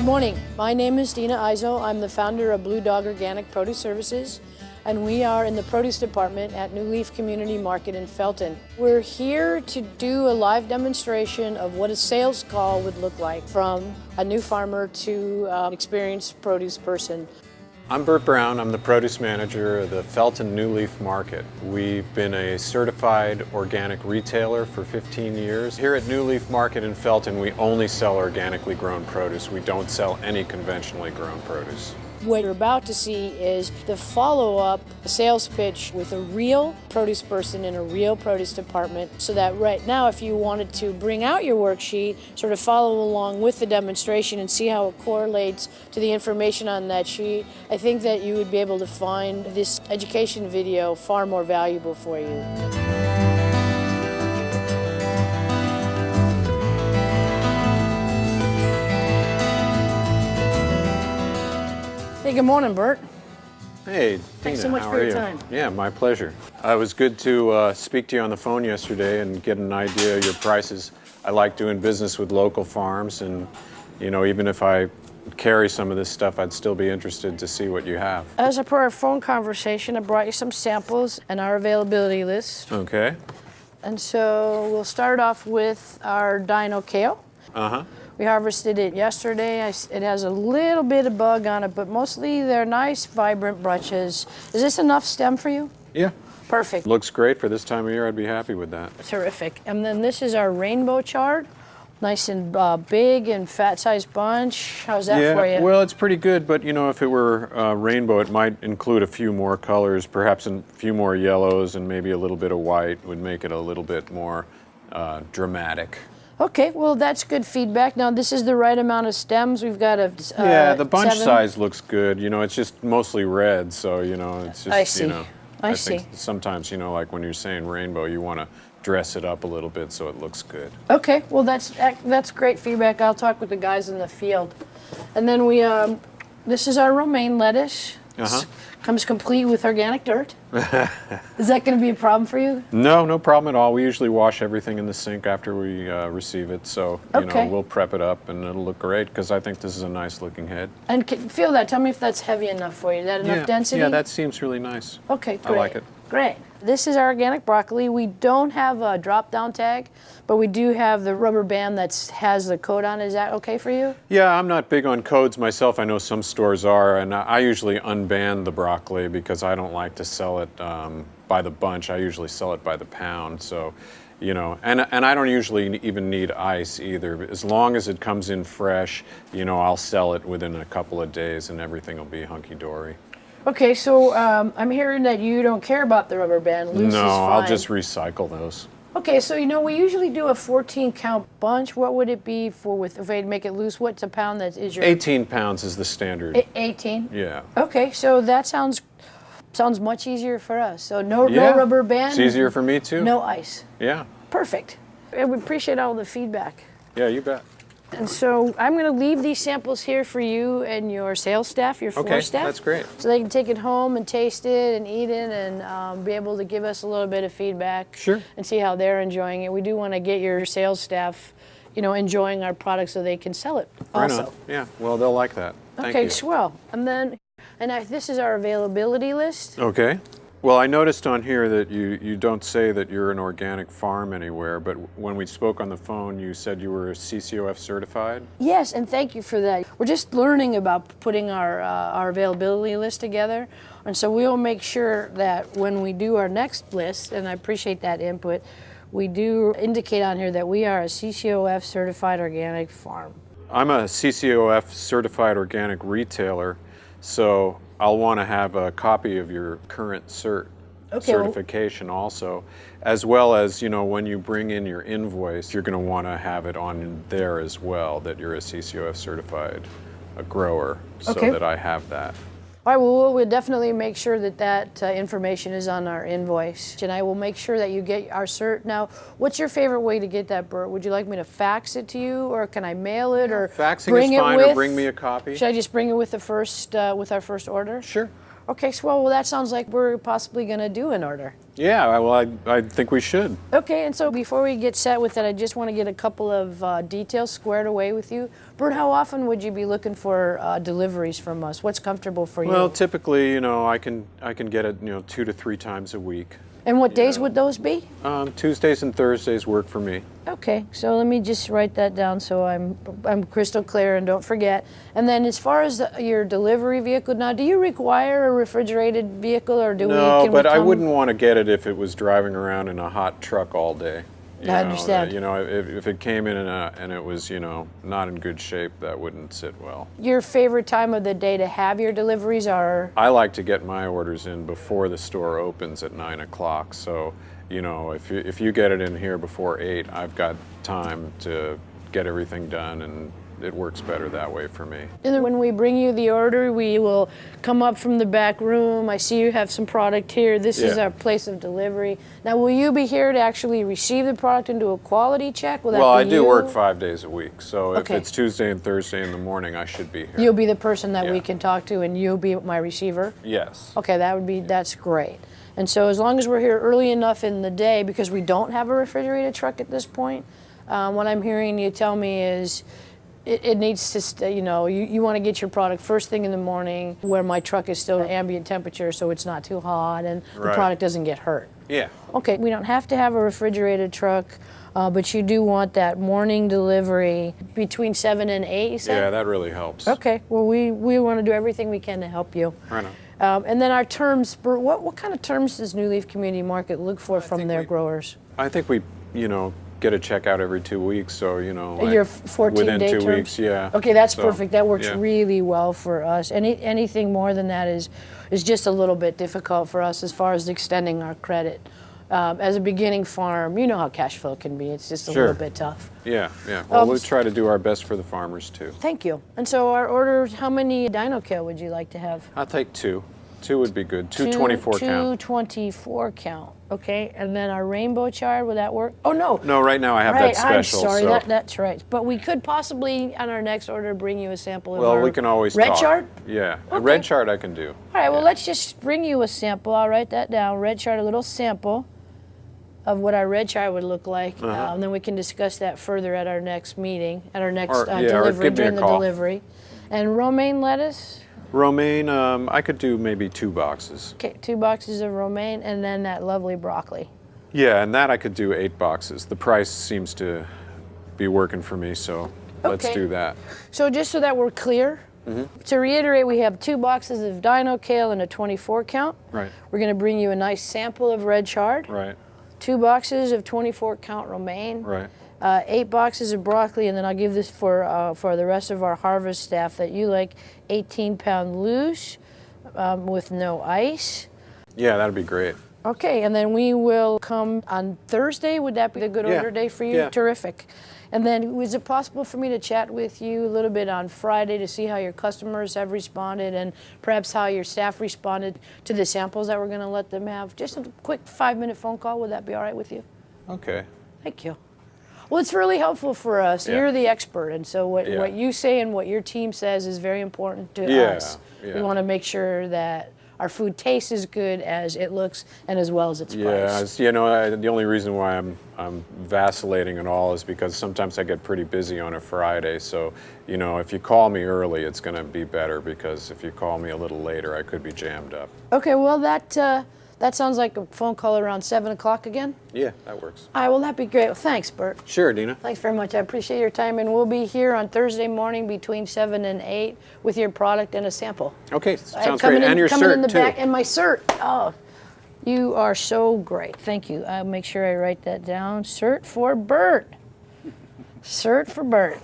morning. My name is Dina Izzo. I'm the founder of BluDog Organic Produce Services, and we are in the produce department at New Leaf Community Market in Felton. We're here to do a live demonstration of what a sales call would look like from a new farmer to an experienced produce person. I'm Burt Brown. I'm the produce manager of the Felton New Leaf Market. We've been a certified organic retailer for 15 years. Here at New Leaf Market in Felton, we only sell organically grown produce. We don't sell any conventionally grown produce. What you're about to see is the follow-up sales pitch with a real produce person in a real produce department, so that right now if you wanted to bring out your worksheet, sort of follow along with the demonstration and see how it correlates to the information on that sheet, I think that you would be able to find this education video far more valuable for you. Hey, good morning, Burt. Hey, Dina, thanks so much how for are your you? time. Yeah, my pleasure. It was good to speak to you on the phone yesterday and get an idea of your prices. I like doing business with local farms, and you know, even if I carry some of this stuff, I'd still be interested to see what you have. As per our phone conversation, I brought you some samples and our availability list. Okay. And so we'll start off with our Dino kale. Uh-huh. We harvested it yesterday. It has a little bit of bug on it, but mostly they're nice, vibrant bunches. Is this enough stem for you? Yeah. Perfect. Looks great for this time of year. I'd be happy with that. Terrific. And then this is our rainbow chard. Nice and big and fat-sized bunch. How's that for you? Yeah, well, it's pretty good, but you know, if it were rainbow, it might include a few more colors, perhaps a few more yellows and maybe a little bit of white would make it a little bit more dramatic. Okay, well, that's good feedback. Now, this is the right amount of stems. We've got a yeah, the bunch 7. size looks good. You know, it's just mostly red, so you know, it's just I see. you know. I think see. sometimes, you know, like when you're saying rainbow, you want to dress it up a little bit so it looks good. Okay, well, that's great feedback. I'll talk with the guys in the field. And then this is our romaine lettuce. Uh-huh. Comes complete with organic dirt. Is that going to be a problem for you? No, no problem at all. We usually wash everything in the sink after we receive it, so you know, we'll prep it up and it'll look great because I think this is a nice looking head. And feel that. Tell me if that's heavy enough for you. Is that enough density? Yeah, that seems really nice. Okay, great. I like it. Great. This is our organic broccoli. We don't have a drop-down tag, but we do have the rubber band that has the code on it. Is that okay for you? Yeah, I'm not big on codes myself. I know some stores are, and I usually unband the broccoli because I don't like to sell it by the bunch. I usually sell it by the pound. So, you know, and I don't usually even need ice either. As long as it comes in fresh, you know, I'll sell it within a couple of days and everything will be hunky-dory. Okay, so I'm hearing that you don't care about the rubber band. Loose is fine. I'll just recycle those. Okay, so you know, we usually do a 14 count bunch. What would it be for if I make it loose? What's a pound that is your... 18 pounds is the standard. 18? Yeah. Okay, so that sounds much easier for us. So no rubber band. It's easier for me too. No ice. Yeah. Perfect. I would appreciate all the feedback. Yeah, you bet. And so I'm going to leave these samples here for you and your sales staff, your floor staff. Okay, that's great. So they can take it home and taste it and eat it and be able to give us a little bit of feedback. Sure. And see how they're enjoying it. We do want to get your sales staff, you know, enjoying our product so they can sell it also. Right on. Yeah, well, they'll like that. Thank you. Okay, swell. And then, this is our availability list. Okay. Well, I noticed on here that you don't say that you're an organic farm anywhere, but when we spoke on the phone, you said you were CCOF certified? Yes, and thank you for that. We're just learning about putting our availability list together, and so we'll make sure that when we do our next list, and I appreciate that input, we do indicate on here that we are a CCOF certified organic farm. I'm a CCOF certified organic retailer, so I'll want to have a copy of your current certification also, as well as, you know, when you bring in your invoice, you're going to want to have it on there as well, that you're a CCOF certified grower, so that I have that. All right, well, we'll definitely make sure that that information is on our invoice. And I will make sure that you get our cert. Now, what's your favorite way to get that, Burt? Would you like me to fax it to you, or can I mail it, or faxing bring is it fine, with? or bring me a copy. Should I just bring it with the first, with our first order? Sure. Okay, so well, that sounds like we're possibly going to do an order. Yeah, well, I think we should. Okay, and so before we get set with it, I just want to get a couple of details squared away with you. Burt, how often would you be looking for deliveries from us? What's comfortable for you? Well, typically, you know, I can get it, you know, 2 to 3 times a week. And what days would those be? Tuesdays and Thursdays work for me. Okay, so let me just write that down so I'm crystal clear and don't forget. And then as far as your delivery vehicle, now do you require a refrigerated vehicle or do No, but I wouldn't want to get it if it was driving around in a hot truck all day. I understand. You know, if it came in and it was, you know, not in good shape, that wouldn't sit well. Your favorite time of the day to have your deliveries are? I like to get my orders in before the store opens at 9 o'clock. So, you know, if you get it in here before 8, I've got time to get everything done, and it works better that way for me. And then when we bring you the order, we will come up from the back room. I see you have some product here. This is our place of delivery. Now, will you be here to actually receive the product and do a quality check? Will that Well, be I do you? work 5 days a week, so Okay. if it's Tuesday and Thursday in the morning, I should be here. You'll be the person that we Yeah. can talk to, and you'll be my receiver? Yes. Okay, that's great. And so as long as we're here early enough in the day, because we don't have a refrigerated truck at this point, what I'm hearing you tell me is it needs to stay, you know, you want to get your product first thing in the morning where my truck is still ambient temperature so it's not too hot and the Right. product doesn't get hurt. Yeah. Okay, we don't have to have a refrigerated truck, but you do want that morning delivery between 7 and 8, you said? Yeah, that really helps. Okay, well, we want to do everything we can to help you. Right on. And then our terms, Burt, what kind of terms does New Leaf Community Market look for from their growers? I think we, you know, get a check out every 2 weeks, so, you know, like Your 14-day within 2 terms? weeks, yeah. Okay, that's So, perfect. That works yeah. really well for us. Anything more than that is just a little bit difficult for us as far as extending our credit. As a beginning farm, you know how cash flow can be. It's just a little bit tough. Yeah, yeah. Well, we'll try to do our best for the farmers, too. Thank you. And so our order, how many dino kill would you like to have? I'll take 2. 2 would be good. 224 count. 224 count. Okay, and then our rainbow chard, would that work? Oh, no. No, right now I have that special. I'm sorry, so. that's right. But we could possibly, on our next order, bring you a sample of Well, our we can always red talk. chard? Yeah, a Okay. red chart I can do. All right, well, let's just bring you a sample. I'll write that down. Red chart, a little sample of what our red chart would look like. And then we can discuss that further at our next meeting, at our next Or delivery, give me a during the call. delivery. And romaine lettuce? Romaine, I could do maybe 2 boxes. Okay, 2 boxes of romaine, and then that lovely broccoli. Yeah, and that I could do 8 boxes. The price seems to be working for me, so let's Okay. do that. So just so that we're clear, to reiterate, we have 2 boxes of dino kale and a 24 count. Right. We're going to bring you a nice sample of red chard. Right, 2 boxes of 24 count romaine. right. 8 boxes of broccoli, and then I'll give this for the rest of our harvest staff that you like 18-pound loose with no ice. Yeah, that'd be great. Okay, and then we will come on Thursday. Would that be a good Yeah. order day for you? Yeah. Terrific. And then is it possible for me to chat with you a little bit on Friday to see how your customers have responded and perhaps how your staff responded to the samples that we're going to let them have? Just a quick 5-minute phone call. Would that be all right with you? Okay. Thank you. Well, it's really helpful for us. Yeah. You're the expert, and so what Yeah. you say and what your team says is very important to Yeah, us. yeah. We want to make sure that our food tastes as good as it looks and as well as it's Yeah, priced. you know, the only reason why I'm vacillating at all is because sometimes I get pretty busy on a Friday. So, you know, if you call me early, it's going to be better, because if you call me a little later, I could be jammed up. Okay, well, that sounds like a phone call around 7 o'clock again. Yeah, that works. All right, well, that'd be great. Well, thanks, Burt. Sure, Dina. Thanks very much. I appreciate your time, and we'll be here on Thursday morning between 7 and 8 with your product and a sample. Okay, sounds Coming great. in- And your coming in cert, the too. back, and my cert. Oh, you are so great. Thank you. I'll make sure I write that down. Cert for Burt. Cert for Burt.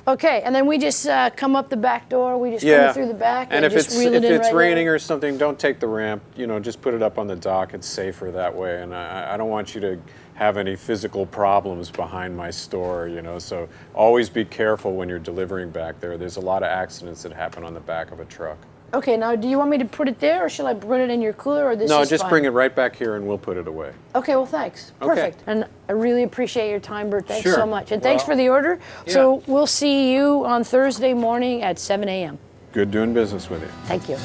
Okay, and then we just come up the back door. We just come through the back and if just it's reel it in right raining there. or something, don't take the ramp. You know, just put it up on the dock. It's safer that way. And I don't want you to have any physical problems behind my store. You know, so always be careful when you're delivering back there. There's a lot of accidents that happen on the back of a truck. Okay, now do you want me to put it there, or shall I put it in your cooler, or this No, is just fine? bring it right back here and we'll put it away. Okay, well, thanks. Okay. Perfect. And I really appreciate your time, Burt. Thanks Sure. so much. And thanks Well, for the order. yeah. So we'll see you on Thursday morning at 7 a.m. Good doing business with you. Thank you.